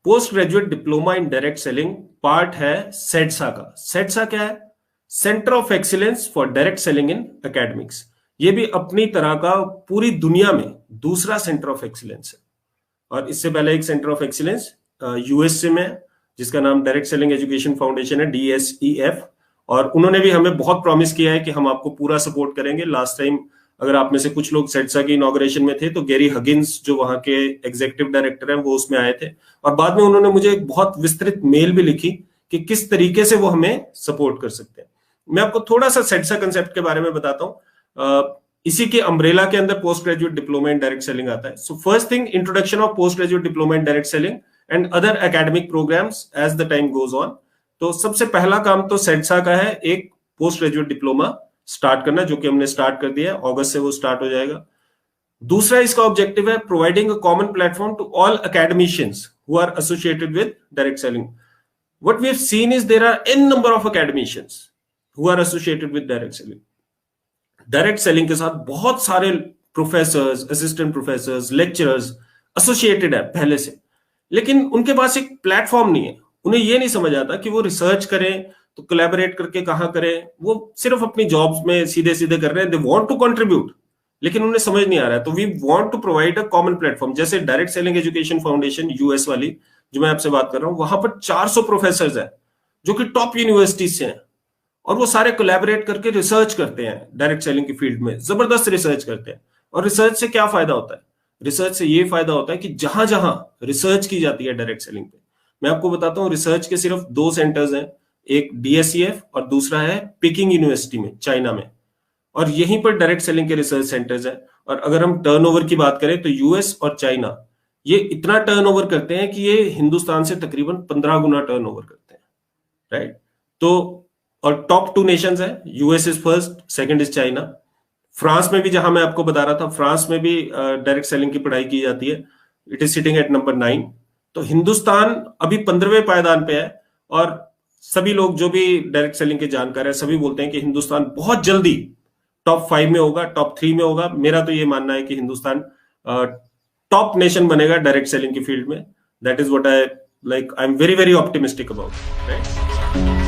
Post graduate diploma in direct selling part है सेडसा का। सेडसा क्या है? Centre of excellence for direct selling in academics. ये भी अपनी तरह का पूरी दुनिया में दूसरा सेंटर ऑफ एक्सीलेंस है। और इससे पहले एक सेंटर ऑफ एक्सीलेंस यूएसए में है जिसका नाम डायरेक्ट सेलिंग एजुकेशन फाउंडेशन है, DSEF। और उन्होंने भी हमें बहुत प्रॉमिस किया है कि हम आपको पूरा सपोर्ट करेंगे। लास्ट टाइम अगर आप में से कुछ लोग सेडसा की इनॉग्रेशन में थे तो गैरी हगिन्स जो वहां के एग्जीक्यूटिव डायरेक्टर हैं वो उसमें आए थे, और बाद में उन्होंने मुझे एक बहुत विस्तृत मेल भी लिखी कि किस तरीके से वो हमें सपोर्ट कर सकते हैं। मैं आपको थोड़ा सा सेडसा कंसेप्ट के बारे में बताता हूँ। इसी के अम्ब्रेला के अंदर post graduate diploma in direct selling आता है। So first thing, introduction of post graduate diploma in direct selling and other academic programmes as the time goes on. तो सबसे पहला काम तो सेडसा का है एक पोस्ट ग्रेजुएट डिप्लोमा स्टार्ट करना, जो कि हमने स्टार्ट कर दिया है, अगस्त से वो स्टार्ट हो जाएगा। दूसरा इसका ऑब्जेक्टिव है providing a common platform to all academicians who are associated with direct selling. What we have seen is there are n number of academicians who are associated with direct selling. Direct selling के साथ बहुत सारे professors, assistant professors, lecturers associated है पहले से, लेकिन उनके पास एक प्लेटफॉर्म नहीं है। उन्हें ये नहीं समझ आता कि वो रिसर्च करें तो कोलैबोरेट करके कहाँ करें। वो सिर्फ अपनी जॉब्स में सीधे सीधे कर रहे हैं, दे वांट टू कंट्रीब्यूट, लेकिन उन्हें समझ नहीं आ रहा है। तो we want to provide a common platform, जैसे direct selling education foundation US वाली जो मैं आपसे बात कर रहा हूँ, वहां पर 400 प्रोफेसर है जो कि टॉप यूनिवर्सिटीज से हैं, और वो सारे कोलैबोरेट करके रिसर्च करते हैं डायरेक्ट सेलिंग की फील्ड में, जबरदस्त रिसर्च करते हैं। और रिसर्च से क्या फायदा होता है? रिसर्च से ये फायदा होता है कि जहां जहां रिसर्च की जाती है डायरेक्ट सेलिंग पे, मैं आपको बताता हूँ रिसर्च के सिर्फ 2 सेंटर्स हैं, एक DSEF और दूसरा है पेकिंग यूनिवर्सिटी में, चाइना में। और यहीं पर डायरेक्ट सेलिंग के रिसर्च सेंटर्स हैं। और अगर हम टर्नओवर की बात करें तो यूएस और चाइना ये इतना टर्नओवर करते हैं कि ये हिंदुस्तान से तकरीबन 15 गुना टर्नओवर करते हैं, राइट? तो और टॉप 2 नेशंस है, US is first, second is China. France में भी, जहां मैं आपको बता रहा था, फ्रांस में भी डायरेक्ट सेलिंग की पढ़ाई की जाती है, it is sitting at number 9। तो हिंदुस्तान अभी 15वें पायदान पे है, और सभी लोग जो भी डायरेक्ट सेलिंग के जानकार है सभी बोलते हैं कि हिंदुस्तान बहुत जल्दी टॉप 5 में होगा, टॉप 3 में होगा। मेरा तो ये मानना है कि हिंदुस्तान टॉप नेशन बनेगा डायरेक्ट सेलिंग की फील्ड में। That is what I like, I am very very optimistic about, right?